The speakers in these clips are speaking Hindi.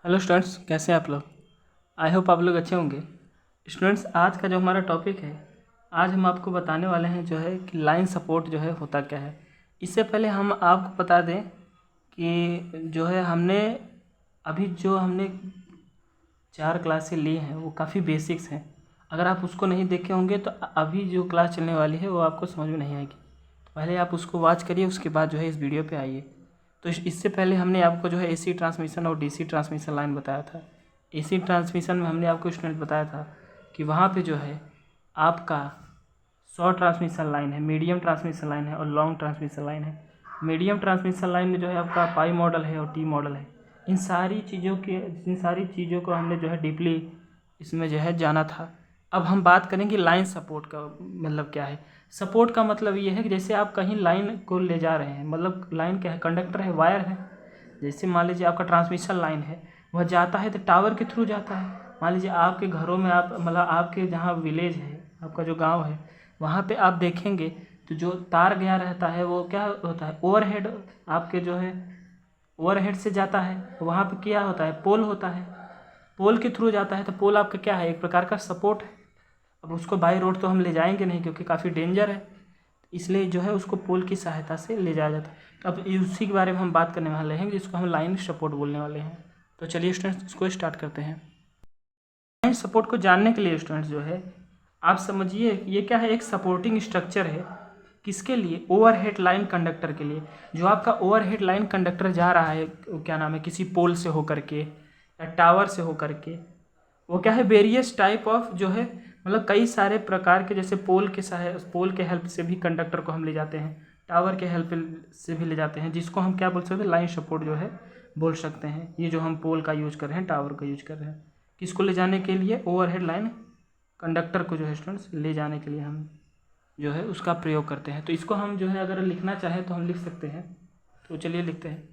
हेलो स्टूडेंट्स, कैसे हैं आप लोग। आई होप आप लोग अच्छे होंगे। स्टूडेंट्स, आज का जो हमारा टॉपिक है, आज हम आपको बताने वाले हैं जो है कि लाइन सपोर्ट जो है होता क्या है। इससे पहले हम आपको बता दें कि जो है हमने 4 क्लासें ली हैं, वो काफ़ी बेसिक्स हैं। अगर आप उसको नहीं देखे होंगे तो अभी जो क्लास चलने वाली है वो आपको समझ में नहीं आएगी। तो पहले आप उसको वॉच करिए, उसके बाद जो है इस वीडियो पे आइए। तो इससे पहले हमने आपको जो है एसी ट्रांसमिशन और डीसी ट्रांसमिशन लाइन बताया था। एसी ट्रांसमिशन में हमने आपको स्टूडेंट बताया था कि वहाँ पे जो है आपका शॉर्ट ट्रांसमिशन लाइन है, मीडियम ट्रांसमिशन लाइन है और लॉन्ग ट्रांसमिशन लाइन है। मीडियम ट्रांसमिशन लाइन में जो है आपका पाई मॉडल है और टी मॉडल है। इन सारी चीज़ों को हमने जो है डीपली इसमें जो है जाना था। अब हम बात करेंगे लाइन सपोर्ट का मतलब क्या है। सपोर्ट का मतलब ये है कि जैसे आप कहीं लाइन को ले जा रहे हैं, मतलब लाइन क्या है, कंडक्टर है, वायर है। जैसे मान लीजिए आपका ट्रांसमिशन लाइन है, वह जाता है तो टावर के थ्रू जाता है। मान लीजिए आपके घरों में आप मतलब आपके जहाँ विलेज है, आपका जो गांव है, वहाँ पे आप देखेंगे तो जो तार गया रहता है वो क्या होता है, ओवरहेड। आपके जो है ओवरहेड से जाता है, वहाँ पे क्या होता है, पोल होता है। पोल के थ्रू जाता है तो पोल आपका क्या है, एक प्रकार का सपोर्ट है। अब उसको बाई रोड तो हम ले जाएंगे नहीं क्योंकि काफ़ी डेंजर है, इसलिए जो है उसको पोल की सहायता से ले जाया जाता है। तो अब उसी के बारे में हम बात करने वाले हैं जिसको हम लाइन सपोर्ट बोलने वाले हैं। तो चलिए स्टूडेंट्स, इसको स्टार्ट करते हैं। लाइन सपोर्ट को जानने के लिए स्टूडेंट्स जो है आप समझिए ये क्या है, एक सपोर्टिंग स्ट्रक्चर है। किसके लिए? ओवरहेड लाइन कंडक्टर के लिए। जो आपका ओवरहेड लाइन कंडक्टर जा रहा है, क्या नाम है, किसी पोल से होकर के या टावर से होकर के, वो क्या है, वेरियस टाइप ऑफ जो है मतलब कई सारे प्रकार के, जैसे पोल के हेल्प से भी कंडक्टर को हम ले जाते हैं, टावर के हेल्प से भी ले जाते हैं, जिसको हम क्या बोल सकते हैं, लाइन सपोर्ट जो है बोल सकते हैं। ये जो हम पोल का यूज कर रहे हैं, टावर का यूज कर रहे हैं, किसको ले जाने के लिए, ओवरहेड लाइन कंडक्टर को जो है स्टूडेंट्स ले जाने के लिए हम जो है उसका प्रयोग करते हैं। तो इसको हम जो है अगर लिखना चाहें तो हम लिख सकते हैं। तो चलिए लिखते हैं।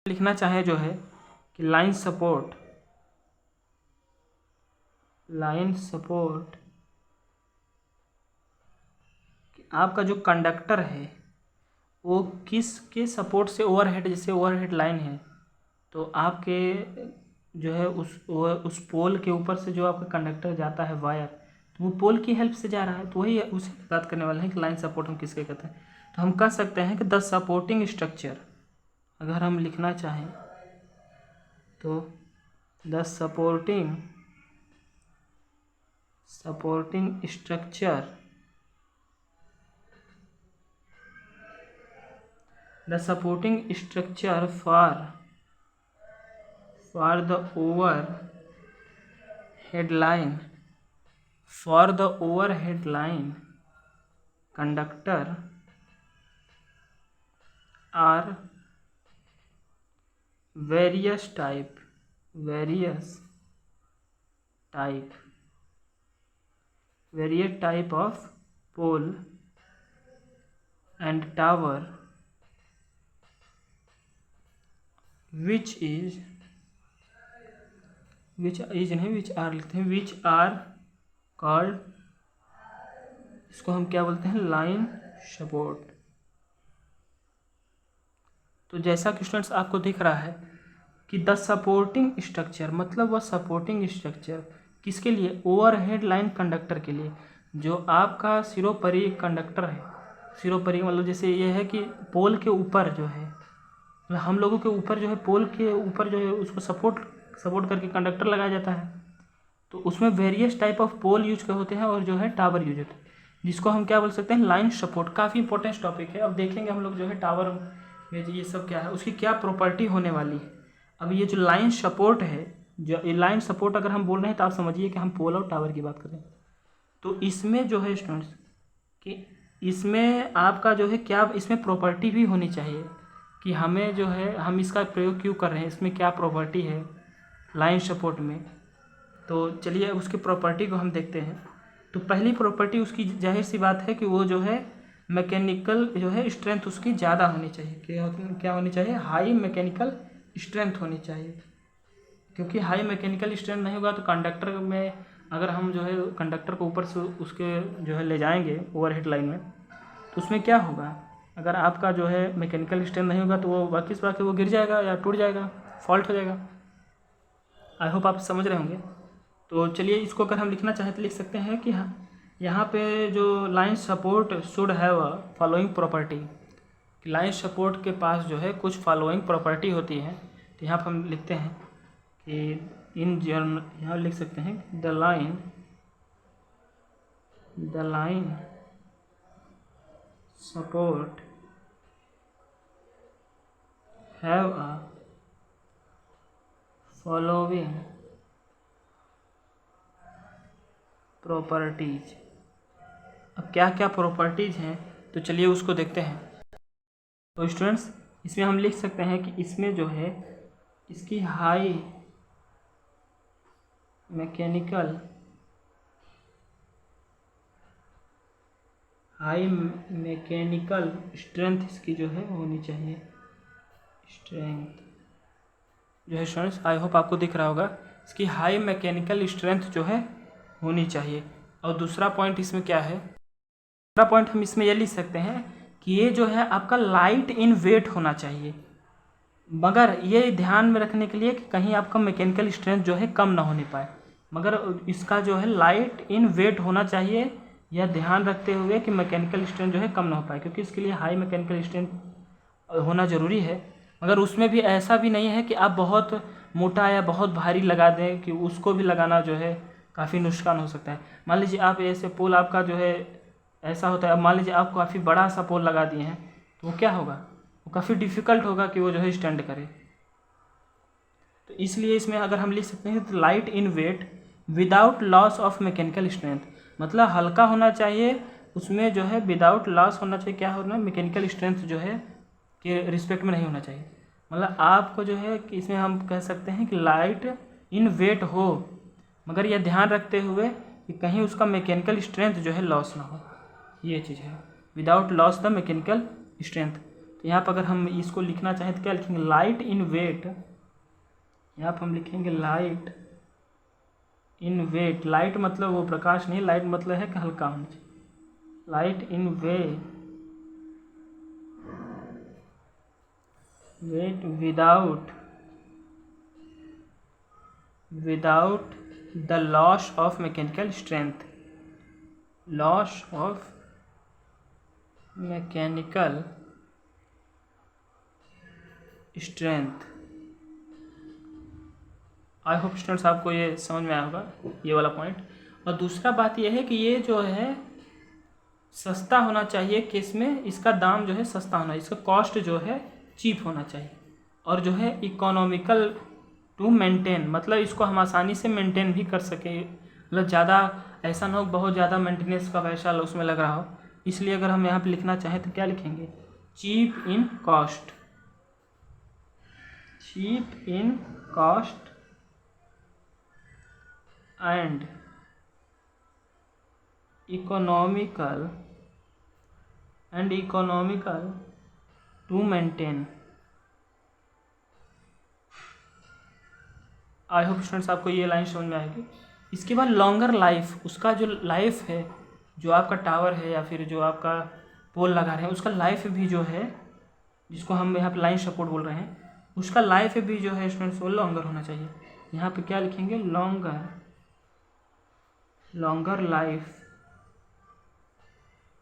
लिखना चाहें जो है कि लाइन सपोर्ट आपका जो कंडक्टर है वो किसके सपोर्ट से, ओवरहेड, जैसे ओवरहेड लाइन है तो आपके जो है उस पोल के ऊपर से जो आपका कंडक्टर जाता है वायर, तो वो पोल की हेल्प से जा रहा है। तो वही उसी की बात करने वाले हैं कि लाइन सपोर्ट हम किसके कहते हैं। तो हम कह सकते हैं कि द सपोर्टिंग स्ट्रक्चर, अगर हम लिखना चाहें तो the supporting structure, the supporting structure for the overhead line conductor are various type of pole and tower which are called, इसको हम क्या बोलते हैं, लाइन सपोर्ट। तो जैसा कि स्टूडेंट्स आपको दिख रहा है कि द सपोर्टिंग स्ट्रक्चर मतलब वह सपोर्टिंग स्ट्रक्चर किसके लिए, ओवरहेड लाइन कंडक्टर के लिए। जो आपका सिरोपरि कंडक्टर है, सिरोपरि मतलब जैसे ये है कि पोल के ऊपर जो है, मतलब हम लोगों के ऊपर जो है, पोल के ऊपर जो है उसको सपोर्ट करके कंडक्टर लगाया जाता है। तो उसमें various type of pole use होते हैं और जो है टावर यूज होते हैं, जिसको हम क्या बोल सकते हैं, लाइन सपोर्ट। काफ़ी इंपॉर्टेंट टॉपिक है। अब देखेंगे हम लोग जो है टावर में ये सब क्या है, उसकी क्या प्रॉपर्टी होने वाली है। अब ये जो लाइन सपोर्ट है, जो लाइन सपोर्ट अगर हम बोल रहे हैं तो आप समझिए कि हम पोल और टावर की बात कर रहे हैं। तो इसमें जो है स्टूडेंट्स कि इसमें आपका जो है क्या, इसमें प्रॉपर्टी भी होनी चाहिए कि हमें जो है हम इसका प्रयोग क्यों कर रहे हैं, इसमें क्या प्रॉपर्टी है लाइन सपोर्ट में। तो चलिए उसकी प्रॉपर्टी को हम देखते हैं। तो पहली प्रॉपर्टी उसकी जाहिर सी बात है कि वो जो है मैकेनिकल जो है स्ट्रेंथ उसकी ज़्यादा होनी चाहिए। क्या होनी चाहिए, हाई मैकेनिकल स्ट्रेंथ होनी चाहिए। क्योंकि हाई मैकेनिकल स्ट्रेंथ नहीं होगा तो कंडक्टर में अगर हम जो है कंडक्टर को ऊपर से उसके जो है ले जाएंगे ओवरहेड लाइन में, तो उसमें क्या होगा, अगर आपका जो है मैकेनिकल स्ट्रेंथ नहीं होगा तो वो वाकिस वो गिर जाएगा या टूट जाएगा, फॉल्ट हो जाएगा। आई होप आप समझ रहे होंगे। तो चलिए इसको अगर हम लिखना चाहें तो लिख सकते हैं कि हाँ, यहाँ पे जो line support should have a following property, line support के पास जो है कुछ फॉलोइंग प्रॉपर्टी होती है। तो यहाँ पर हम लिखते हैं कि इन जनरल, यहाँ लिख सकते हैं the line support have a following properties. अब क्या क्या प्रॉपर्टीज हैं तो चलिए उसको देखते हैं। तो स्टूडेंट्स इसमें हम लिख सकते हैं कि इसमें जो है इसकी हाई मैकेनिकल स्ट्रेंथ इसकी जो है होनी चाहिए। स्ट्रेंथ जो है स्टूडेंट्स, आई होप आपको दिख रहा होगा, इसकी हाई मैकेनिकल स्ट्रेंथ जो है होनी चाहिए। और दूसरा पॉइंट इसमें क्या है, दूसरा पॉइंट हम इसमें ये लिख सकते हैं कि ये जो है आपका लाइट इन वेट होना चाहिए, मगर ये ध्यान में रखने के लिए कि कहीं आपका मैकेनिकल स्ट्रेंथ जो है कम ना होने पाए, मगर इसका जो है लाइट इन वेट होना चाहिए, यह ध्यान रखते हुए कि मैकेनिकल स्ट्रेंथ जो है कम ना हो पाए, क्योंकि इसके लिए हाई मैकेनिकल स्ट्रेंथ होना ज़रूरी है। मगर उसमें भी ऐसा भी नहीं है कि आप बहुत मोटा या बहुत भारी लगा दें, कि उसको भी लगाना जो है काफ़ी नुकसान हो सकता है। मान लीजिए आप ऐसे पोल आपका जो है ऐसा होता है, अब मान लीजिए आप काफ़ी बड़ा सा पोल लगा दिए हैं, तो वो क्या होगा, वो काफ़ी डिफ़िकल्ट होगा कि वो जो है स्टैंड करे। तो इसलिए इसमें अगर हम लिख सकते हैं तो light in weight without loss of mechanical strength, मतलब हल्का होना चाहिए, उसमें जो है विदाउट लॉस होना चाहिए, क्या होना, मैकेनिकल स्ट्रेंथ जो है के रिस्पेक्ट में नहीं होना चाहिए। मतलब आपको जो है कि इसमें हम कह सकते हैं कि लाइट इन वेट हो, मगर यह ध्यान रखते हुए कि कहीं उसका मैकेनिकल स्ट्रेंथ जो है लॉस ना हो, ये चीज़ है, without loss the mechanical strength. तो यहाँ पर अगर हम इसको लिखना चाहें तो क्या लिखेंगे, लाइट इन वेट, यहाँ पर हम लिखेंगे लाइट इन वेट। लाइट मतलब वो प्रकाश नहीं, लाइट मतलब है कि हल्का होना चाहिए। Light in weight without the loss of mechanical strength, loss of mechanical strength. I hope students आपको ये समझ में आया होगा, ये वाला पॉइंट। और दूसरा बात ये है कि ये जो है सस्ता होना चाहिए, किस में, इसका दाम जो है सस्ता होना, इसका कॉस्ट जो है चीप होना चाहिए, और जो है इकोनॉमिकल टू मेंटेन, मतलब इसको हम आसानी से मेंटेन भी कर सकें, मतलब ज़्यादा ऐसा ना हो बहुत ज़्यादा मेंटेनेंस का पैसा उसमें लग रहा हो। इसलिए अगर हम यहाँ पे लिखना चाहें तो क्या लिखेंगे, cheap in cost, cheap in cost and economical to maintain. I hope students आपको ये लाइन समझ में आएगी। इसके बाद लॉन्गर लाइफ, उसका जो लाइफ है, जो आपका टावर है या फिर जो आपका पोल लगा रहे हैं, उसका लाइफ भी जो है, जिसको हम यहाँ पे लाइन सपोर्ट बोल रहे हैं, उसका लाइफ भी जो है स्टूडेंट्स वो लॉन्गर होना चाहिए। यहाँ पे क्या लिखेंगे, लॉन्गर लाइफ।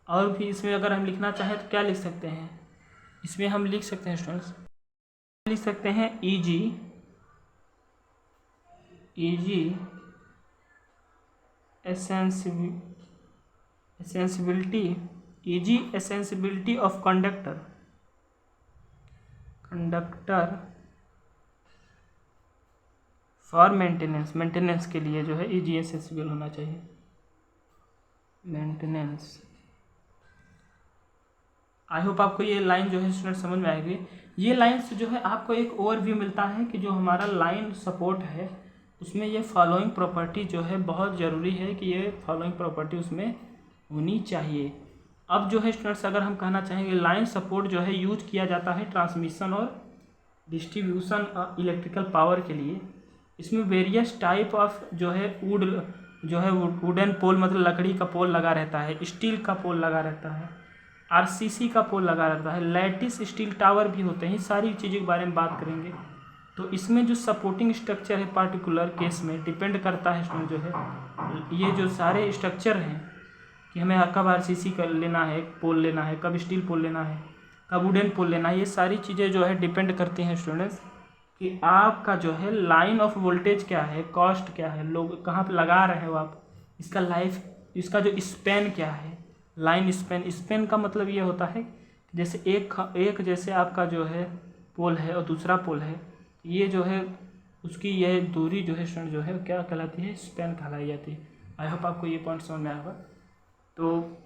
और भी इसमें अगर हम लिखना चाहें तो क्या लिख सकते हैं, इसमें हम लिख सकते हैं स्टूडेंट्स, लिख सकते हैं easy accessibility of conductor for maintenance के लिए जो है ईजी एसेंसिबल होना चाहिए, मेंटेनेंस। आई होप आपको ये लाइन जो है स्टूडेंट समझ में आएगी। ये लाइन से जो है आपको एक ओवरव्यू मिलता है कि जो हमारा लाइन सपोर्ट है उसमें ये फॉलोइंग प्रॉपर्टी जो है बहुत ज़रूरी है कि ये फॉलोइंग प्रॉपर्टी उसमें होनी चाहिए। अब जो है स्टूडेंट्स अगर हम कहना चाहेंगे, लाइन सपोर्ट जो है यूज किया जाता है ट्रांसमिशन और डिस्ट्रीब्यूशन इलेक्ट्रिकल पावर के लिए। इसमें वेरियस टाइप ऑफ जो है वुडन पोल, मतलब लकड़ी का पोल लगा रहता है, स्टील का पोल लगा रहता है, आरसीसी का पोल लगा रहता है, लैटिस स्टील टावर भी होते हैं। सारी चीज़ों के बारे में बात करेंगे। तो इसमें जो सपोर्टिंग स्ट्रक्चर है पार्टिकुलर केस में डिपेंड करता है स्टूडेंट जो है, ये जो सारे स्ट्रक्चर हैं कि हमें कब आरसीसी का लेना है, पोल लेना है, कब स्टील पोल लेना है, कब वुडन पोल लेना है, ये सारी चीज़ें जो है डिपेंड करती हैं स्टूडेंट्स कि आपका जो है लाइन ऑफ वोल्टेज क्या है, कॉस्ट क्या है, लोग कहाँ पे लगा रहे हो आप, इसका लाइफ, इसका जो स्पेन क्या है, लाइन स्पेन। स्पेन का मतलब ये होता है जैसे एक जैसे आपका जो है पोल है और दूसरा पोल है, ये जो है उसकी यह दूरी जो है स्टूडेंट जो है क्या कहलाती है, स्पेन कहलाई जाती है। आई होप आपको ये पॉइंट समझ में आया होगा। तो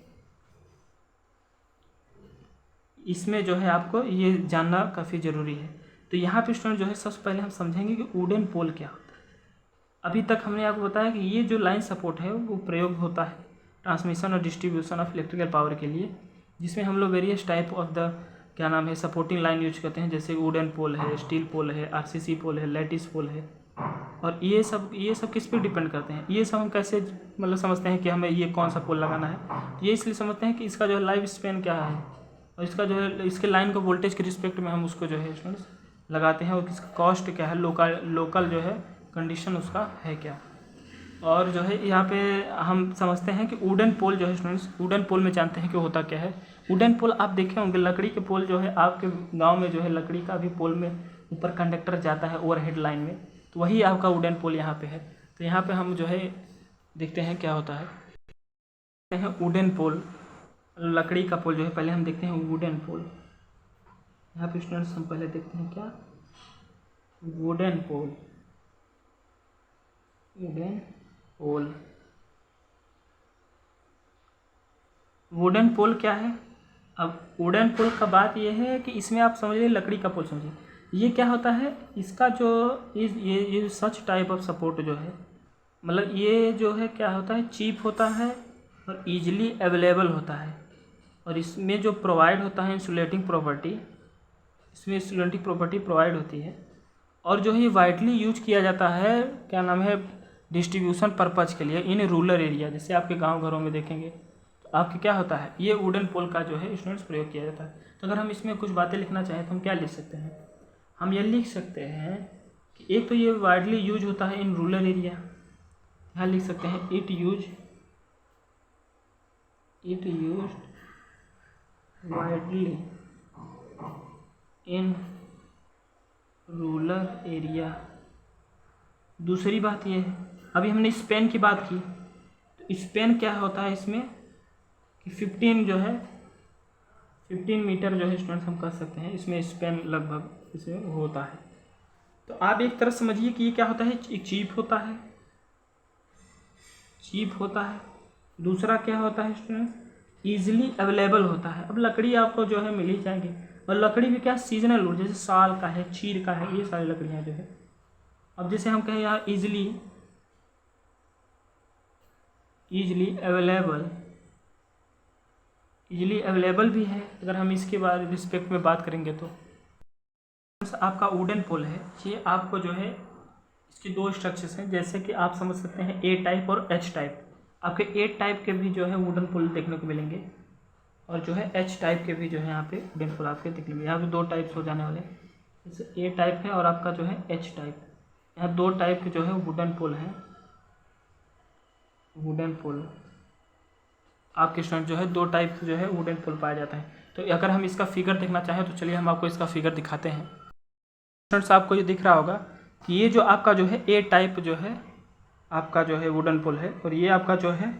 इसमें जो है आपको ये जानना काफ़ी ज़रूरी है। तो यहाँ पे स्टूडेंट जो है सबसे पहले हम समझेंगे कि वुडन पोल क्या होता है। अभी तक हमने आपको बताया कि ये जो लाइन सपोर्ट है वो प्रयोग होता है ट्रांसमिशन और डिस्ट्रीब्यूशन ऑफ इलेक्ट्रिकल पावर के लिए, जिसमें हम लोग वेरियस टाइप ऑफ द क्या नाम है सपोर्टिंग लाइन यूज करते हैं, जैसे वुडन पोल है, स्टील पोल है, आरसीसी पोल है, लैटिस पोल है। और ये सब किस पे डिपेंड करते हैं, ये सब हम कैसे मतलब समझते हैं कि हमें ये कौन सा पोल लगाना है। ये इसलिए समझते हैं कि इसका जो है लाइफ स्पेन क्या है और इसका जो है इसके लाइन को वोल्टेज के रिस्पेक्ट में हम उसको जो है स्टूडेंट्स लगाते हैं, और इसका कॉस्ट क्या है, लोकल जो है कंडीशन उसका है क्या। और जो है यहाँ पे हम समझते हैं कि वुडन पोल जो है स्टूडेंट्स, वुडन पोल में जानते हैं कि होता क्या है। वुडन पोल आप देखे होंगे, लकड़ी के पोल जो है आपके गांव में जो है लकड़ी का भी पोल में ऊपर कंडक्टर जाता है ओवरहेड लाइन में, तो वही आपका वुडन पोल यहाँ पे है। तो यहाँ पे हम जो है देखते हैं क्या होता है वुडन पोल, लकड़ी का पोल जो है पहले हम देखते हैं वुडन पोल। यहाँ पे स्टूडेंट्स हम पहले देखते हैं क्या, wooden pole. Wooden pole, wooden pole क्या है। अब वुडन पोल का बात यह है कि इसमें आप समझिए लकड़ी का पोल समझिए, ये क्या होता है, इसका जो ये सच टाइप ऑफ सपोर्ट जो है, मतलब ये जो है क्या होता है, चीप होता है और इजीली अवेलेबल होता है, और इसमें जो प्रोवाइड होता है इंसुलेटिंग प्रॉपर्टी, इसमें इंसुलेटिंग प्रॉपर्टी प्रोवाइड होती है, और जो है वाइडली यूज किया जाता है क्या नाम है डिस्ट्रीब्यूशन पर्पज़ के लिए इन रूरल एरिया। जैसे आपके गांव घरों में देखेंगे तो आपके क्या होता है, ये वुडन पोल का जो है स्टूडेंट्स प्रयोग किया जाता है। तो अगर हम इसमें कुछ बातें लिखना चाहें तो हम क्या लिख सकते हैं, हम ये लिख सकते हैं कि एक तो ये वाइडली यूज होता है इन रूरल एरिया, यहाँ लिख सकते हैं it use widely in rural area. दूसरी बात ये है, अभी हमने स्पेन की बात की, तो स्पेन क्या होता है इसमें कि 15 मीटर जो है स्टूडेंट्स हम कर सकते हैं, इसमें स्पेन लगभग इसमें होता है। तो आप एक तरह समझिए कि ये क्या होता है, एक चीप होता है, दूसरा क्या होता है स्टूडेंट्स, ईजिली अवेलेबल होता है। अब लकड़ी आपको जो है मिल ही जाएगी, और लकड़ी भी क्या सीजनल हो, जैसे साल का है, चीर का है, ये सारी लकड़ियाँ जो है। अब जैसे हम कहें यहाँ ईजिली अवेलेबल भी है। अगर हम इसके बारे रिस्पेक्ट में बात करेंगे तो आपका वुडन पोल है, ये आपको जो है इसके दो स्ट्रक्चर्स हैं, जैसे कि आप समझ सकते हैं ए टाइप और एच टाइप। आपके ए टाइप के भी जो है वुडन पोल देखने को मिलेंगे, और जो है एच टाइप के भी जो है यहाँ पे वुडन पोल आपके देखने को मिलेंगे। यहाँ पे दो टाइप्स हो जाने वाले हैं, जैसे ए टाइप है और आपका जो है एच टाइप। यहाँ दो टाइप के जो है वुडन पोल हैं, वुडन पोल आपके स्टूडेंट जो है दो टाइप जो है वुडन पोल पाया जाता है। तो अगर हम इसका फिगर देखना चाहें तो चलिए हम आपको इसका फिगर दिखाते हैं। स्टूडेंट्स आपको ये दिख रहा होगा कि ये जो आपका जो है ए टाइप जो है आपका जो है वुडन पोल है, और ये आपका जो है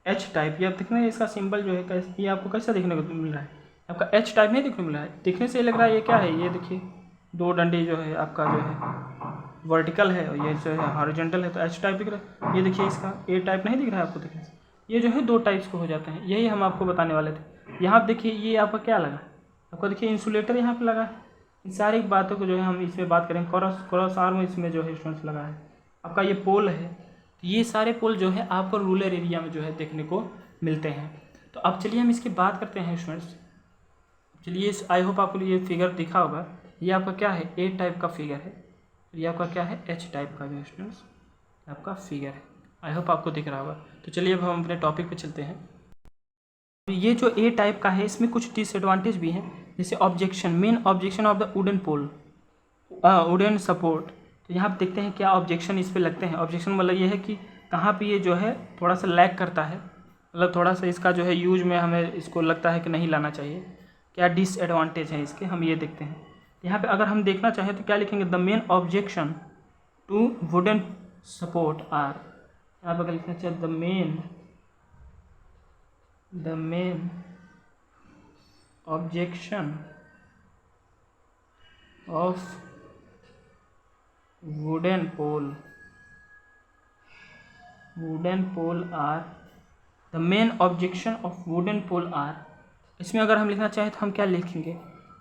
एच टाइप। ये आप दिख रहे हैं, इसका सिंबल जो है ये आपको कैसा देखने को मिल रहा है, आपका एच टाइप नहीं देखने को मिल रहा है, दिखने से लग रहा है ये क्या है, ये देखिए दो डंडी जो है आपका जो है वर्टिकल है और ये जो है हॉरिजॉन्टल है, तो एच टाइप दिख रहा है। ये देखिए इसका ए टाइप नहीं दिख रहा है आपको दिखने से, ये जो है दो टाइप्स को हो जाते हैं, यही हम आपको बताने वाले थे। यहाँ देखिए ये आपका क्या लगा, आपको देखिए इंसुलेटर यहाँ पे लगा है। इन सारी बातों को जो है हम इसमें बात करेंगे। क्रॉस आर्म इसमें जो है स्टूडेंट्स लगा है, आपका ये पोल है। तो ये सारे पोल जो है आपको रूरल एरिया में जो है देखने को मिलते हैं। तो अब चलिए हम इसकी बात करते हैं स्टूडेंट्स। चलिए आई होप आपको ये फिगर दिखा होगा, ये आपका क्या है ए टाइप का फिगर है, ये आपका क्या है एच टाइप का जो स्टूडेंट्स आपका फिगर है। आई होप आपको दिख रहा होगा। तो चलिए अब हम अपने टॉपिक पे चलते हैं। ये जो ए टाइप का है इसमें कुछ डिसएडवांटेज भी हैं, जैसे objection, main objection of the wooden pole. Wooden support. तो यहाँ पे देखते हैं क्या ऑब्जेक्शन इस पे लगते हैं। ऑब्जेक्शन मतलब ये है कि कहाँ पे ये जो है थोड़ा सा लैग करता है, मतलब थोड़ा सा इसका जो है यूज में हमें इसको लगता है कि नहीं लाना चाहिए। क्या डिसएडवांटेज है इसके, हम ये देखते हैं। यहाँ पे अगर हम देखना चाहें तो क्या लिखेंगे, the main objection to wooden support are. यहाँ पर अगर लिखना चाहिए the main objection of wooden pole are, the main objection of wooden pole are. इसमें अगर हम लिखना चाहें तो हम क्या लिखेंगे,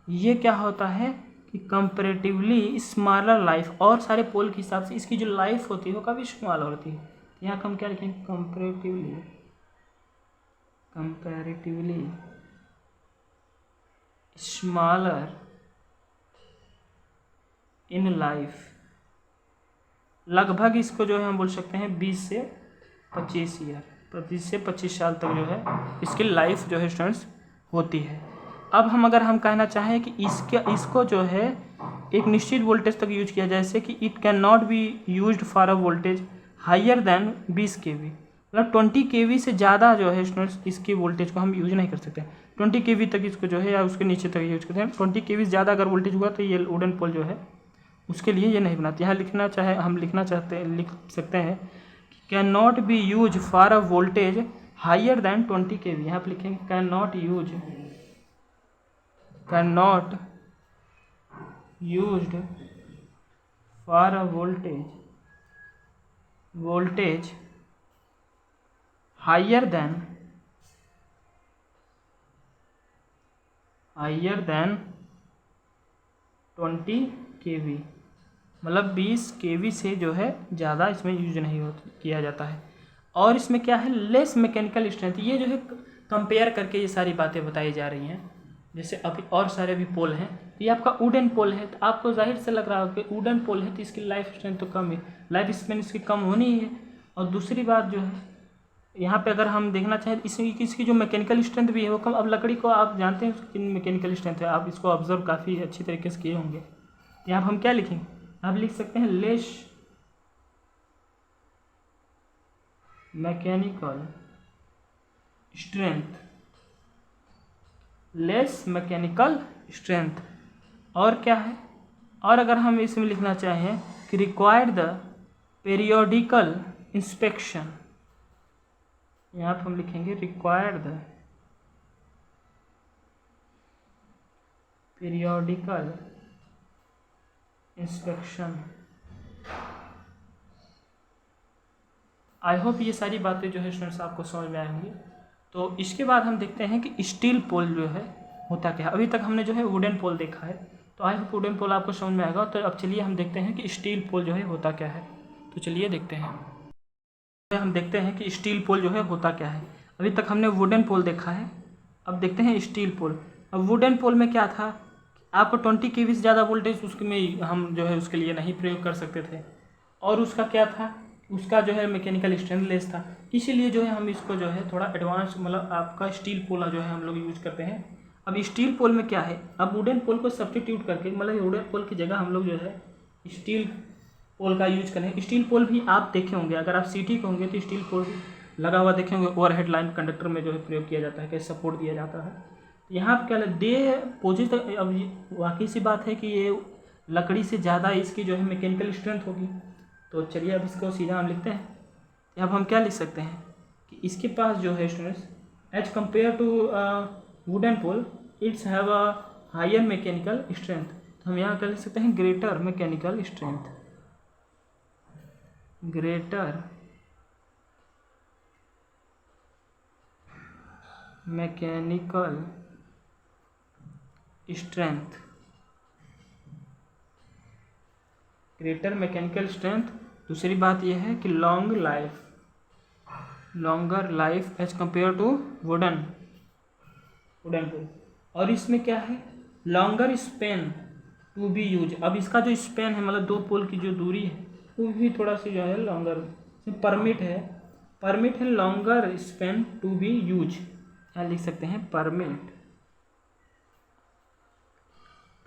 ये क्या होता है कि कंपैरेटिवली स्मॉलर लाइफ, और सारे पोल के हिसाब से इसकी जो लाइफ होती है वो काफ़ी स्मॉलर होती है। यहाँ हम क्या लिखेंगे, कंपैरेटिवली स्मॉलर इन लाइफ। लगभग इसको जो है हम बोल सकते हैं 20 से 25 ईयर, 20 से 25 साल तक जो है इसकी लाइफ जो है स्टूडेंट्स होती है। अब हम कहना चाहें कि इसको जो है एक निश्चित वोल्टेज तक यूज किया, जैसे कि it can not be used for a voltage higher than 20 kV, मतलब 20 kV से ज़्यादा जो है स्टूडेंट्स इसकी वोल्टेज को हम यूज नहीं कर सकते। 20 kV तक इसको जो है या उसके नीचे तक यूज करते हैं। 20 kV से ज़्यादा अगर वोल्टेज हुआ तो ये वुडन पोल जो है उसके लिए ये नहीं बनाते। यहाँ लिख सकते हैं can not be use for a voltage higher than 20 kV। यहाँ पर लिखेंगे can not used for a voltage higher than 20 kV, मतलब 20 kV से जो है ज़्यादा इसमें यूज नहीं किया जाता है। और इसमें क्या है, लेस मैकेनिकल स्ट्रेंथ। ये जो है कंपेयर करके ये सारी बातें बताई जा रही हैं। जैसे अभी और सारे भी पोल हैं, तो ये आपका वुडन पोल है, तो आपको जाहिर से लग रहा हो कि वुडन पोल है तो इसकी लाइफ स्ट्रेंथ तो कम है, लाइफ स्पेन इसकी कम होनी ही है। और दूसरी बात जो है यहाँ पे अगर हम देखना चाहें इसकी जो मैकेनिकल स्ट्रेंथ भी है वो कम। अब लकड़ी को आप जानते हैं उसकी मैकेनिकल स्ट्रेंथ है, आप इसको ऑब्जर्व काफ़ी अच्छी तरीके से किए होंगे। यहाँ हम क्या लिखेंगे, आप लिख सकते हैं लेस मैकेनिकल स्ट्रेंथ। और क्या है, और अगर हम इसमें लिखना चाहें कि रिक्वायर्ड द पेरियोडिकल इंस्पेक्शन, यहाँ पर हम लिखेंगे required the periodical inspection. I hope ये सारी बातें जो है स्टूडेंट्स आपको समझ में आएंगी। तो इसके बाद हम देखते हैं कि स्टील पोल जो है होता क्या है। अभी तक हमने जो है वुडन पोल देखा है, तो आई होप वुडन पोल आपको समझ में आएगा। तो अब चलिए हम देखते हैं कि स्टील पोल जो है होता क्या है। तो चलिए देखते हैं, हम देखते हैं कि स्टील पोल जो है होता क्या है। अभी तक हमने वुडन पोल देखा है, अब देखते हैं स्टील पोल। अब वुडन पोल में क्या था, आपको 20 kV से ज़्यादा वोल्टेज उसमें हम जो है उसके लिए नहीं प्रयोग कर सकते थे। और उसका क्या था, उसका जो है मैकेनिकल स्ट्रेंथ लेस था, इसीलिए जो है हम इसको जो है थोड़ा एडवांस मतलब आपका स्टील पोल जो है हम लोग यूज करते हैं। अब स्टील पोल में क्या है, अब वुडन पोल को सब्स्टिट्यूट करके मतलब वुडन पोल की जगह हम लोग जो है स्टील पोल का यूज करें। स्टील पोल भी आप देखे होंगे, अगर आप सिटी के होंगे तो स्टील पोल लगा हुआ देखे होंगे, ओवरहेड लाइन कंडक्टर में जो है प्रयोग किया जाता है, कैसे सपोर्ट दिया जाता है। यहाँ पर क्या दे पोजिट, अब वाकई सी बात है कि ये लकड़ी से ज़्यादा इसकी जो है मैकेनिकल स्ट्रेंथ होगी। तो चलिए अब इसको सीधा हम लिखते हैं। अब हम क्या लिख सकते हैं कि इसके पास जो है students as compare to wooden pole it's have a higher mechanical strength. तो हम यहाँ क्या लिख सकते हैं, greater mechanical strength, greater mechanical strength, greater mechanical strength. दूसरी बात यह है कि longer life as compare to wooden pole. और इसमें क्या है, longer span to be use. अब इसका जो स्पेन है मतलब दो पोल की जो दूरी है वो भी थोड़ा सी जो है लॉन्गर परमिट है longer span to be use. यहाँ लिख सकते हैं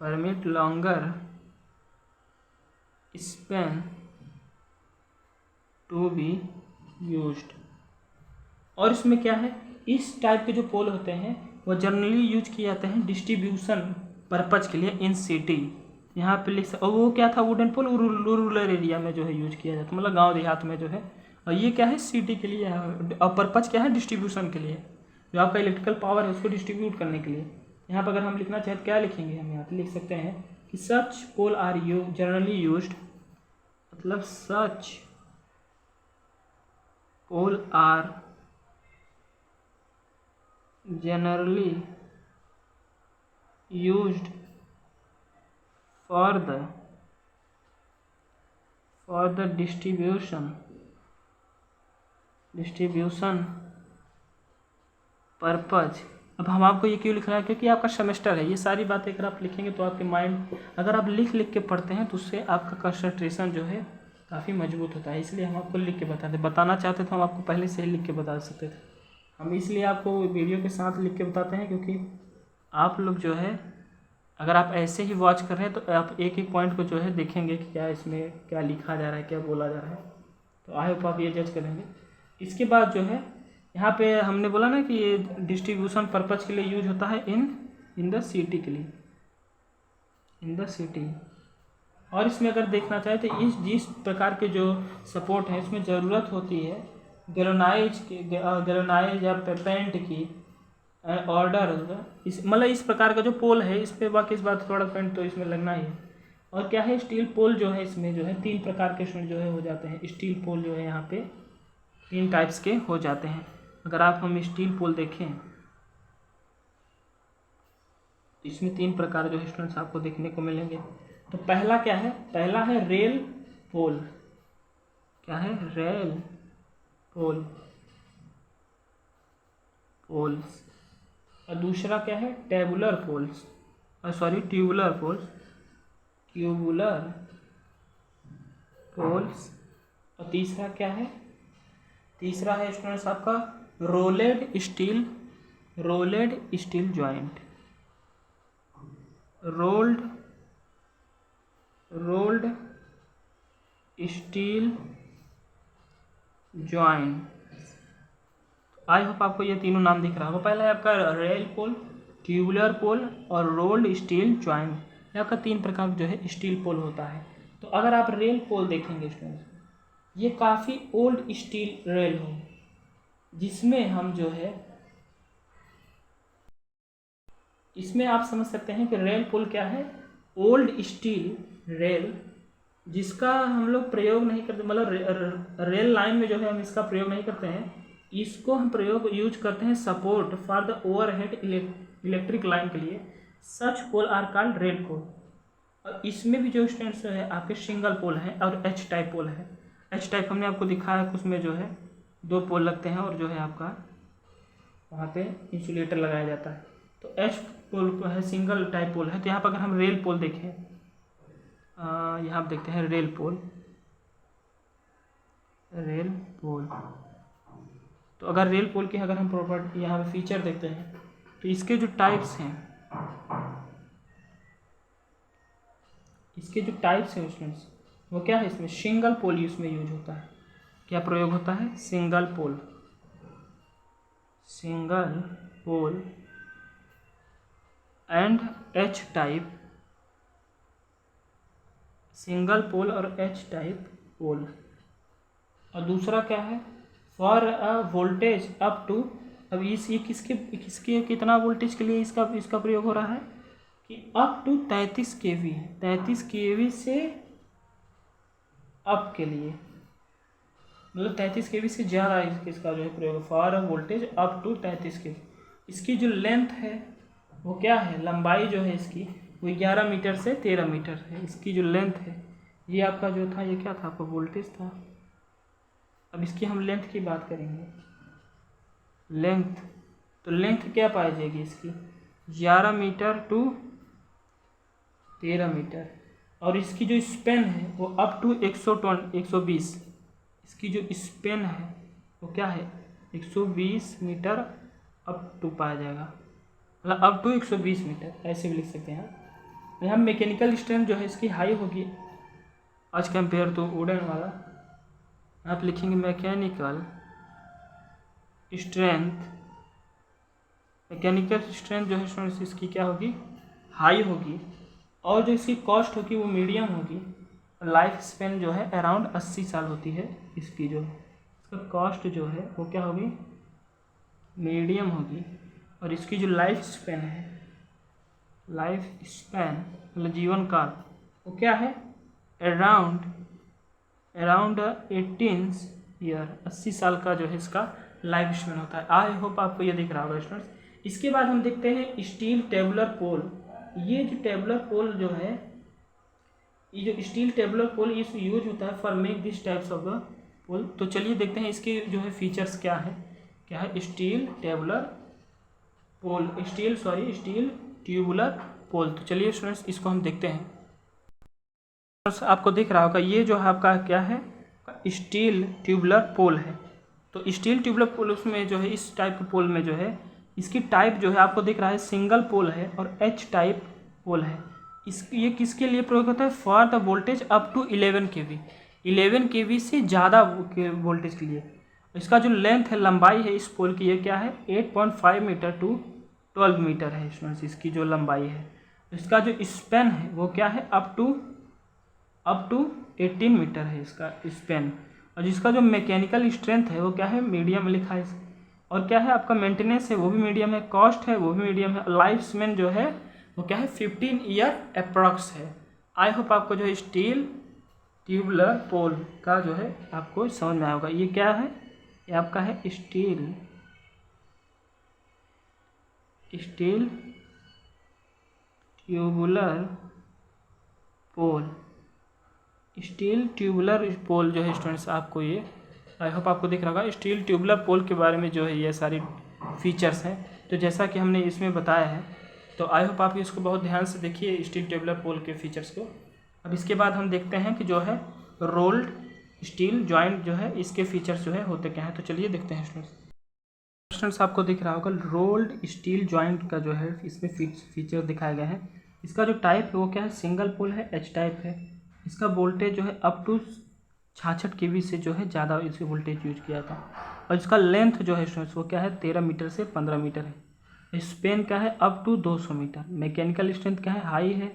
permit longer span to be used. और इसमें क्या है, इस टाइप के जो पोल होते हैं वो जनरली यूज किए जाते हैं डिस्ट्रीब्यूशन पर्पज के लिए इन सिटी। यहाँ पे लिख और वो क्या था, वुडन पोल रूरल एरिया में जो है यूज किया जाता है, मतलब गांव देहात में जो है। और ये क्या है, सिटी के लिए है, और पर्पज क्या है, डिस्ट्रीब्यूशन के लिए, जो आपका इलेक्ट्रिकल पावर है उसको डिस्ट्रीब्यूट करने के लिए। यहाँ पर अगर हम लिखना चाहें तो क्या लिखेंगे, हम यहाँ पे लिख सकते हैं कि such pole are you generally used, मतलब such pole are generally used for the distribution purpose. अब हम आपको ये क्यों लिख रहे हैं, क्योंकि आपका सेमेस्टर है। ये सारी बातें अगर आप लिखेंगे तो आपके माइंड, अगर आप लिख के पढ़ते हैं तो उससे आपका कंसंट्रेशन जो है काफ़ी मजबूत होता है। इसलिए हम आपको लिख के बताना चाहते थे, हम आपको पहले से ही लिख के बता सकते थे। हम इसलिए आपको वीडियो के साथ लिख के बताते हैं, क्योंकि आप लोग जो है अगर आप ऐसे ही वॉच कर रहे हैं तो आप एक एक पॉइंट को जो है देखेंगे कि क्या इसमें क्या लिखा जा रहा है, क्या बोला जा रहा है। तो आई होप आप ये जज करेंगे। इसके बाद जो है यहाँ पे हमने बोला ना कि ये डिस्ट्रीब्यूशन पर्पज़ के लिए यूज होता है इन द सिटी के लिए, इन द सिटी। और इसमें अगर देखना चाहे तो जिस प्रकार के जो सपोर्ट है इसमें ज़रूरत होती है गैलोनाइज या पेंट की ऑर्डर, मतलब इस प्रकार का जो पोल है इस पर बाकी इस बात थोड़ा पेंट तो इसमें लगना ही है। और क्या है, स्टील पोल जो है इसमें जो है 3 प्रकार के इसमें जो है हो जाते हैं। स्टील पोल जो है यहाँ पे 3 टाइप्स के हो जाते हैं। अगर हम स्टील पोल देखें तो इसमें 3 प्रकार जो स्टूडेंट्स आपको देखने को मिलेंगे। तो पहला क्या है, पहला है रेल पोल। क्या है, रेल पोल्स। और दूसरा क्या है, ट्यूबुलर पोल्स, और तीसरा क्या है, तीसरा है स्टूडेंट्स आपका rolled steel joint, rolled steel joint. I hope आपको ये तीनों नाम दिख रहा होगा। पहला है आपका रेल पोल, ट्यूबुलर पोल और रोल्ड स्टील जॉइंट। ये आपका 3 प्रकार जो है स्टील पोल होता है। तो अगर आप रेल पोल देखेंगे स्टूडेंट्स, ये काफ़ी ओल्ड स्टील रेल है, जिसमें हम जो है इसमें आप समझ सकते हैं कि रेल पोल क्या है, ओल्ड स्टील रेल, जिसका हम लोग प्रयोग नहीं करते, मतलब रेल लाइन में जो है हम इसका प्रयोग नहीं करते हैं। इसको हम यूज करते हैं support for the overhead electric line के लिए। सच पोल आर कॉल्ड रेल पोल। और इसमें भी जो स्टूडेंट्स है आपके सिंगल पोल है और एच टाइप पोल है। एच टाइप हमने आपको दिखाया है, उसमें जो है 2 पोल लगते हैं और जो है आपका वहाँ पे इंसुलेटर लगाया जाता है। तो एच पोल है सिंगल टाइप पोल है। तो यहाँ पर अगर हम रेल पोल देखें, यहाँ पर देखते हैं रेल पोल। तो अगर रेल पोल के अगर हम प्रॉपर्टी यहाँ पे फीचर देखते हैं तो इसके जो टाइप्स हैं स्टूडेंट्स, वो क्या है, इसमें सिंगल पोल इसमें यूज होता है। क्या प्रयोग होता है, single pole and H type, single pole और एच टाइप पोल। और दूसरा क्या है, for a voltage up to, अब ये किसके कितना वोल्टेज के लिए इसका प्रयोग हो रहा है कि अप टू 33 kV से अप के लिए, मतलब 33 kV से ज़्यादा इसका जो है प्रयोग, for a voltage up to 33 kV। इसकी जो लेंथ है वो क्या है, लंबाई जो है इसकी वो 11 मीटर से 13 मीटर है। इसकी जो लेंथ है, ये आपका जो था ये क्या था, आपका वोल्टेज था। अब इसकी हम लेंथ की बात करेंगे, तो लेंथ क्या पाई जाएगी इसकी, 11 मीटर टू 13 मीटर। और इसकी जो स्पेन है वो अप टू 120, इसकी जो स्पेन है वो क्या है 120 मीटर अप टू पाया जाएगा, मतलब अप टू 120 मीटर, ऐसे भी लिख सकते हैं। यहाँ मैकेनिकल स्ट्रेंथ जो है इसकी हाई होगी आज कंपेयर टू वुडन वाला आप लिखेंगे मैकेनिकल स्ट्रेंथ। मैकेनिकल स्ट्रेंथ जो है स्टूडेंट्स इसकी क्या होगी, हाई होगी, और जो इसकी कॉस्ट होगी वो मीडियम होगी। लाइफ स्पेन जो है अराउंड 80 साल होती है इसकी, जो इसका कॉस्ट जो है वो क्या होगी, मीडियम होगी। और इसकी जो लाइफ स्पेन है, लाइफ स्पेन मतलब जीवन काल, वो क्या है, अराउंड 18 ईयर, 80 साल का जो है इसका लाइफ स्पेन होता है। आई होप आपको ये दिख रहा होगा स्टूडेंट्स। इसके बाद हम देखते हैं स्टील टेबुलर पोल। ये जो टेबुलर पोल जो है, ये जो स्टील टेबुलर पोल ये यूज होता है for make this types of the pole. तो चलिए देखते हैं इसके जो है फीचर्स क्या है स्टील टेबुलर पोल, स्टील ट्यूबुलर पोल। तो चलिए स्टूडेंट्स इसको हम देखते हैं। आपको दिख रहा होगा ये जो है आपका क्या है, स्टील ट्यूबुलर पोल है। तो स्टील ट्यूबुलर पोल उसमें जो है इस टाइप के पोल में जो है इसकी टाइप जो है आपको दिख रहा है सिंगल पोल है और एच टाइप पोल है। ये किसके लिए प्रयोग होता है, for the voltage up to 11 kV, 11 kV से ज़्यादा वोल्टेज के लिए। इसका जो लेंथ है, लंबाई है इस पोल की, ये क्या है 8.5 मीटर टू 12 मीटर है स्टूडेंट्स इसकी जो लंबाई है। इसका जो स्पेन है वो क्या है अप टू 18 मीटर है इसका स्पेन। और जिसका जो मैकेनिकल स्ट्रेंथ है वो क्या है, मीडियम लिखा है। और क्या है आपका मेंटेनेंस है वो भी मीडियम है, कॉस्ट है वो भी मीडियम है, लाइफ स्पेन जो है वो क्या है 15 ईयर अप्रॉक्स है। आई होप आपको जो है स्टील ट्यूबुलर पोल का जो है आपको समझ में आया होगा। ये क्या है, ये आपका है स्टील ट्यूबुलर पोल। स्टील ट्यूबुलर पोल जो है स्टूडेंट्स आपको ये आई होप आपको दिख रहा होगा। स्टील ट्यूबुलर पोल के बारे में जो है ये सारी फीचर्स हैं, तो जैसा कि हमने इसमें बताया है, तो आई होप आप इसको बहुत ध्यान से देखिए स्टील ट्यूबुलर पोल के फीचर्स को। अब इसके बाद हम देखते हैं कि जो है रोल्ड स्टील जॉइंट जो है इसके फीचर्स जो है होते क्या हैं। तो चलिए देखते हैं स्टूडेंट्स आपको दिख रहा होगा रोल्ड स्टील जॉइंट का जो है इसमें फीचर दिखाए गए हैं। इसका जो टाइप है वो क्या है, सिंगल पोल है, एच टाइप है। इसका वोल्टेज जो है अप टू 66 kV से जो है ज़्यादा इसके वोल्टेज यूज किया था। और इसका लेंथ जो है स्टूडेंट्स वो क्या है 13 मीटर से 15 मीटर है। स्पेन क्या है up to 200 metre. Mechanical strength क्या है, हाई है,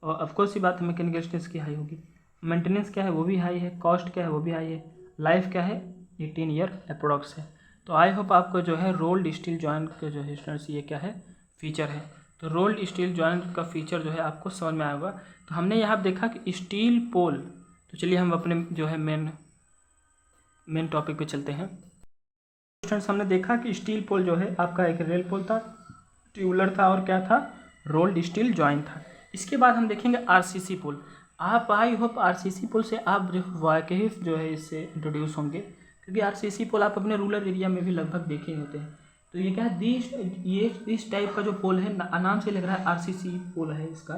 और ऑफकोर्स ही बात है मैकेनिकल स्ट्रेंथ की हाई होगी। मेंटेनेंस क्या है वो भी हाई है, कॉस्ट क्या है वो भी हाई है, लाइफ क्या है 18 ईयर अप्रोक्स है। तो आई होप आपको जो है रोल्ड स्टील जॉइंट का जो है स्टूडेंट्स ये क्या है फीचर है। तो रोल्ड स्टील जॉइंट का फीचर जो है आपको समझ में आया होगा। तो हमने यहाँ देखा कि स्टील पोल। तो चलिए हम अपने जो है मेन टॉपिक पे चलते हैं। स्टूडेंट्स हमने देखा कि स्टील पोल जो है आपका एक रेल पोल था, ट्यूबुलर था और क्या था, रोल्ड स्टील जॉइंट था। इसके बाद हम देखेंगे आरसीसी पोल। आप आई होप आरसीसी पोल से आप जो वाकिफ जो है इससे इंट्रोड्यूस होंगे, क्योंकि आरसीसी पोल आप अपने रूरल एरिया में भी लगभग देखे होते हैं। तो ये क्या है ये इस टाइप का जो पोल है नाम से लग रहा है आरसीसी पोल है इसका।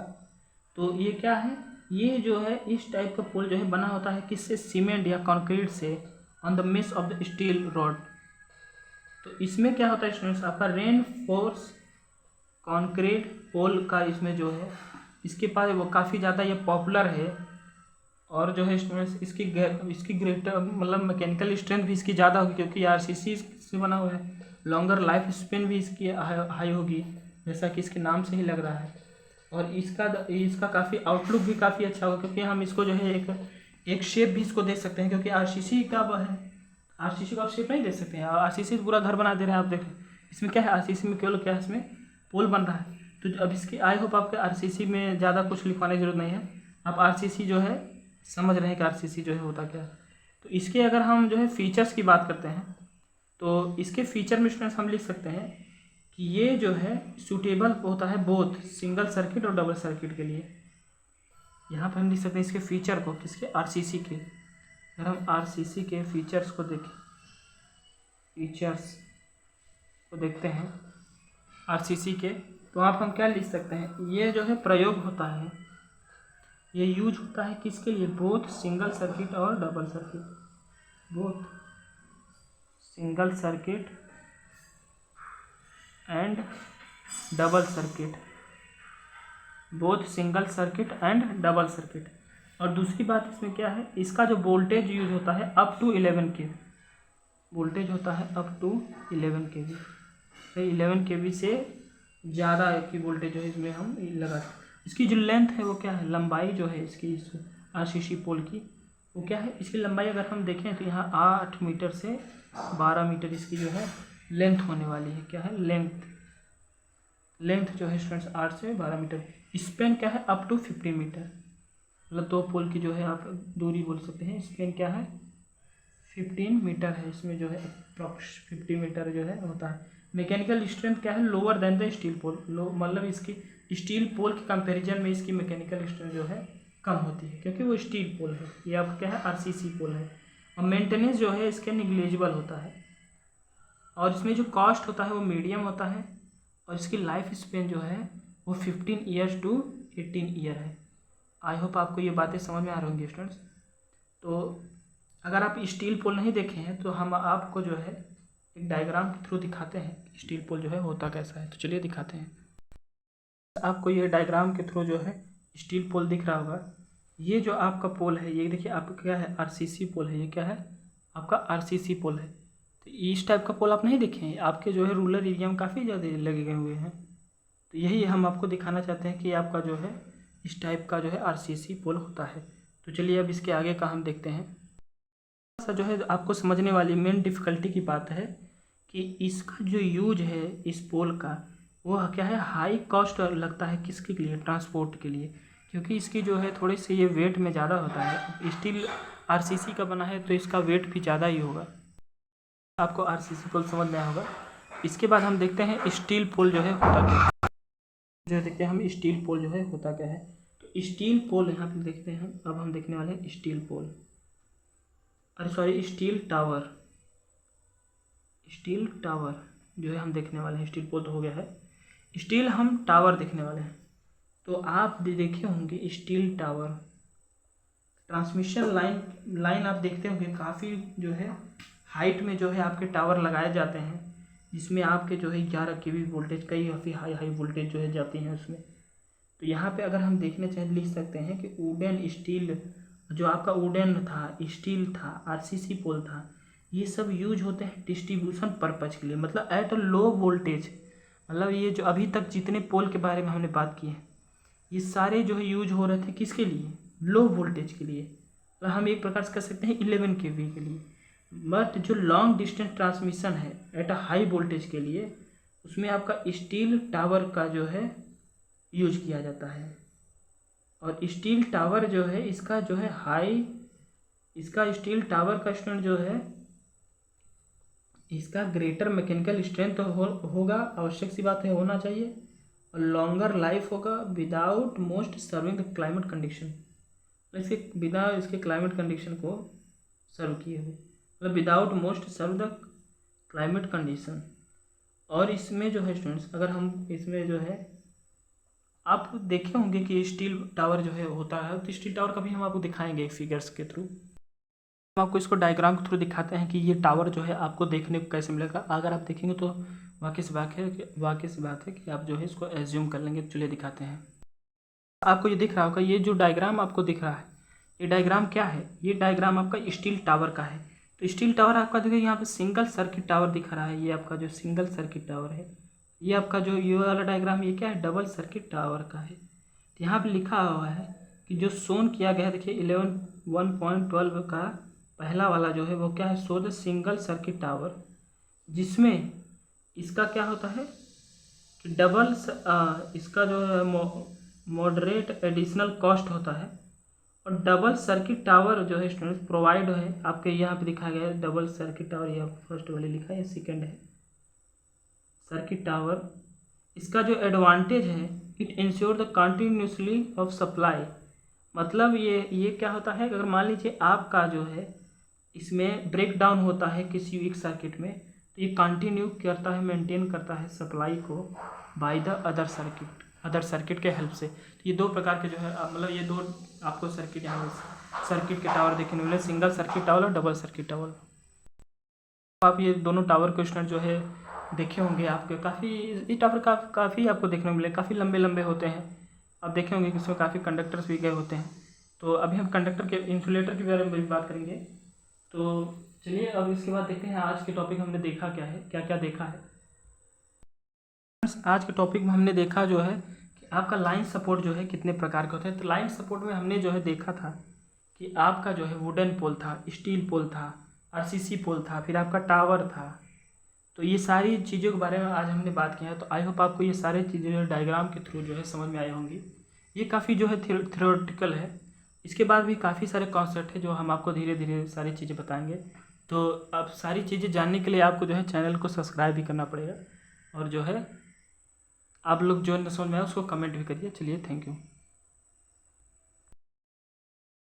तो ये क्या है, ये जो है इस टाइप का पोल जो है बना होता है किससे, सीमेंट या कंक्रीट से, on the mess of the steel rod. तो इसमें क्या होता है स्टूडेंट्स आपका रेन फोर्स कंक्रीट पोल का इसमें जो है इसके पास वो काफ़ी ज़्यादा ये पॉपुलर है। और जो है स्टूडेंट्स इसकी ग्रेटर मतलब मैकेनिकल स्ट्रेंथ भी इसकी ज़्यादा होगी, क्योंकि आरसीसी से बना हुआ है। लॉन्गर लाइफ स्पेन भी इसकी हाई होगी, जैसा कि इसके नाम से ही लग रहा है। और इसका काफ़ी आउटलुक भी काफ़ी अच्छा होगा, क्योंकि हम इसको जो है एक शेप भी इसको दे सकते हैं, क्योंकि आरसीसी का वो है। आरसीसी को आप शेप नहीं दे सकते हैं, आरसीसी से पूरा घर बना दे रहे हैं आप देखें। इसमें क्या है, आरसीसी में केवल क्या है, इसमें पोल बन रहा है। तो अब इसकी आई होप आपके आरसीसी में ज़्यादा कुछ लिखवाने की जरूरत नहीं है, आप आरसीसी जो है समझ रहे हैं कि आरसीसी जो है होता क्या है। तो इसके अगर हम जो है फीचर्स की बात करते हैं, तो इसके फीचर में स्टूडेंट्स हम लिख सकते हैं कि ये जो है सूटेबल होता है बोथ सिंगल सर्किट और डबल सर्किट के लिए। यहाँ पर हम लिख सकते हैं इसके फीचर को, किसके, आरसीसी के। अगर हम आरसीसी के फीचर्स को देखते हैं आरसीसी के, तो आप हम क्या लिख सकते हैं, ये जो है प्रयोग होता है, ये यूज होता है किसके लिए, बोथ सिंगल सर्किट और double circuit, both single circuit and double circuit, both single circuit and double circuit. और दूसरी बात इसमें क्या है, इसका जो वोल्टेज यूज होता है अप टू 11 के वोल्टेज होता है अप टू 11 kV। 11 kV से ज़्यादा की वोल्टेज जो है इसमें हम लगा। इसकी जो लेंथ है वो क्या है, लंबाई जो है इसकी इस RCC पोल की वो क्या है, इसकी लंबाई अगर हम देखें तो यहाँ 8 मीटर से 12 मीटर इसकी जो है लेंथ होने वाली है। क्या है, लेंथ जो है स्टूडेंट्स 8 से 12 मीटर। स्पेन क्या है, अप टू 50 मीटर, मतलब 2 पोल की जो है आप दूरी बोल सकते हैं। स्पेन क्या है, 15 मीटर है। इसमें जो है अप्रॉक्स 50 मीटर जो है होता है। मैकेनिकल स्ट्रेंथ क्या है, लोअर देन द स्टील पोल, मतलब इसकी स्टील पोल के कंपैरिजन में इसकी मैकेनिकल स्ट्रेंथ जो है कम होती है, क्योंकि वो स्टील पोल है। ये आपका क्या है, RCC पोल है। और मेंटेनेंस जो है इसके निग्लेजिबल होता है, और इसमें जो कॉस्ट होता है वो मीडियम होता है, और इसकी लाइफ स्पेन जो है वो 15 ईयर्स टू 18 ईयर है। आई होप आपको ये बातें समझ में आ रही होंगी स्टूडेंट्स। तो अगर आप स्टील पोल नहीं देखे हैं तो हम आपको जो है एक डायग्राम के थ्रू दिखाते हैं स्टील पोल जो है होता कैसा है। तो चलिए दिखाते हैं आपको। ये डायग्राम के थ्रू जो है स्टील पोल दिख रहा होगा। ये जो आपका पोल है, ये देखिए आपका क्या है, RCC पोल है। ये क्या है, आपका RCC पोल है। तो इस टाइप का पोल आप नहीं देखे हैं, आपके जो है रूरल एरिया में काफ़ी ज़्यादा लगे गए हुए हैं। तो यही हम आपको दिखाना चाहते हैं कि आपका जो है इस टाइप का जो है RCC पोल होता है। तो चलिए अब इसके आगे का हम देखते हैं। ऐसा जो है आपको समझने वाली मेन डिफ़िकल्टी की बात है कि इसका जो यूज है इस पोल का वो क्या है, हाई कॉस्ट लगता है किसके लिए, ट्रांसपोर्ट के लिए, क्योंकि इसकी जो है थोड़ी सी ये वेट में ज़्यादा होता है। स्टील RCC का बना है तो इसका वेट भी ज़्यादा ही होगा। आपको RCC पोल समझ में आया होगा। इसके बाद हम देखते हैं स्टील पोल जो है होता क्या है। जो देखते हैं हम स्टील पोल जो है होता क्या है। तो स्टील पोल यहाँ पे देखते हैं हम। अब हम देखने वाले हैं स्टील पोल, अरे sorry steel tower. Steel tower जो है हम देखने वाले हैं। स्टील पोल तो हो गया है, स्टील हम टावर देखने वाले हैं। तो आप देखे होंगे स्टील टावर, ट्रांसमिशन लाइन आप देखते होंगे काफ़ी जो है हाइट में जो है आपके टावर लगाए जाते हैं, जिसमें आपके जो है 11 kV वोल्टेज, कई काफ़ी हाई वोल्टेज जो है जाती हैं उसमें। तो यहाँ पे अगर हम देखने चाहें लिख सकते हैं कि वुडन स्टील, जो आपका वुडन था, स्टील था, RCC पोल था, ये सब यूज होते हैं डिस्ट्रीब्यूशन पर्पज के लिए, मतलब एट अ लो वोल्टेज। मतलब ये जो अभी तक जितने पोल के बारे में हमने बात की है ये सारे जो है यूज हो रहे थे किसके लिए, लो वोल्टेज के लिए। तो हम एक प्रकार से कह सकते हैं 11 kV के लिए। बट जो लॉन्ग डिस्टेंस ट्रांसमिशन है एट अ हाई वोल्टेज के लिए, उसमें आपका स्टील टावर का जो है यूज किया जाता है। और स्टील टावर जो है इसका जो है इसका स्टील टावर का स्ट्रेंथ जो है इसका ग्रेटर मैकेनिकल स्ट्रेंथ होगा, आवश्यक सी बात है, होना चाहिए। और लॉन्गर लाइफ होगा without most serving the climate condition, इसके बिना इसके क्लाइमेट कंडीशन को सर्व किए हुए, मतलब without most serve the climate condition. और इसमें जो है स्टूडेंट्स, अगर हम इसमें जो है आप देखे होंगे कि स्टील टावर जो है होता है, तो स्टील टावर का भी हम आपको दिखाएंगे एक फिगर्स के थ्रू। हम आपको इसको डायग्राम के थ्रू दिखाते हैं कि ये टावर जो है आपको देखने को कैसे मिलेगा। अगर आप देखेंगे तो वाकई सी बात है कि आप जो है इसको एज्यूम कर लेंगे। चलिए दिखाते हैं। आपको ये दिख रहा होगा, ये जो डायग्राम आपको दिख रहा है, ये डायग्राम क्या है, ये डायग्राम आपका स्टील टावर का है। तो स्टील टावर आपका देखिए यहाँ पे सिंगल सर्किट टावर दिखा रहा है। ये आपका जो सिंगल सर्किट टावर है, ये आपका जो ये वाला डायग्राम ये क्या है, डबल सर्किट टावर का है। तो यहाँ पे लिखा हुआ है कि जो शोन किया गया है, देखिए 11.12 का पहला वाला जो है वो क्या है, show the single circuit tower, जिसमें इसका क्या होता है कि डबल इसका जो है मॉडरेट एडिशनल कॉस्ट होता है। और डबल सर्किट टावर जो है स्टूडेंट्स प्रोवाइड है, आपके यहाँ पे दिखाया गया है डबल सर्किट टावर। ये फर्स्ट वाले लिखा है, ये सेकेंड है सर्किट टावर। इसका जो एडवांटेज है, it ensure the continuously of supply, मतलब ये क्या होता है, अगर मान लीजिए आपका जो है इसमें ब्रेक डाउन होता है किसी एक सर्किट में, तो ये कंटिन्यू करता है, मेंटेन करता है सप्लाई को बाय द अदर सर्किट के हेल्प से। तो ये दो प्रकार के जो है, मतलब ये दो आपको सर्किट यहाँ सर्किट के टावर देखने को मिले, सिंगल सर्किट टावर और डबल सर्किट टावर। आप ये दोनों टावर को स्टूडेंट जो है देखे होंगे, आपके काफ़ी ये टावर काफ़ी आपको देखने को मिले, काफ़ी लंबे होते हैं। आप देखे होंगे कि इसमें काफ़ी कंडक्टर्स भी गए होते हैं। तो अभी हम कंडक्टर के इंसुलेटर के बारे में भी बात करेंगे। तो चलिए अब इसके बाद देखते हैं आज के टॉपिक हमने देखा क्या है, क्या क्या देखा है। आज के टॉपिक में हमने देखा जो है कि आपका लाइन सपोर्ट जो है कितने प्रकार के होते हैं। तो लाइन सपोर्ट में हमने जो है देखा था कि आपका जो है वुडन पोल था, स्टील पोल था, आरसीसी पोल था, फिर आपका टावर था। तो ये सारी चीज़ों के बारे में आज हमने बात किया है। तो आई होप आपको ये सारी चीज़ें जो है डायग्राम के थ्रू जो है समझ में आई होंगी। ये काफ़ी जो है थ्योरेटिकल है। इसके बाद भी काफ़ी सारे कॉन्सेप्ट है जो हम आपको धीरे धीरे सारी चीज़ें बताएंगे। तो अब सारी चीज़ें जानने के लिए आपको जो है चैनल को सब्सक्राइब भी करना पड़ेगा, और जो है आप लोग जो समझ में आए उसको कमेंट भी करिए। चलिए, थैंक यू।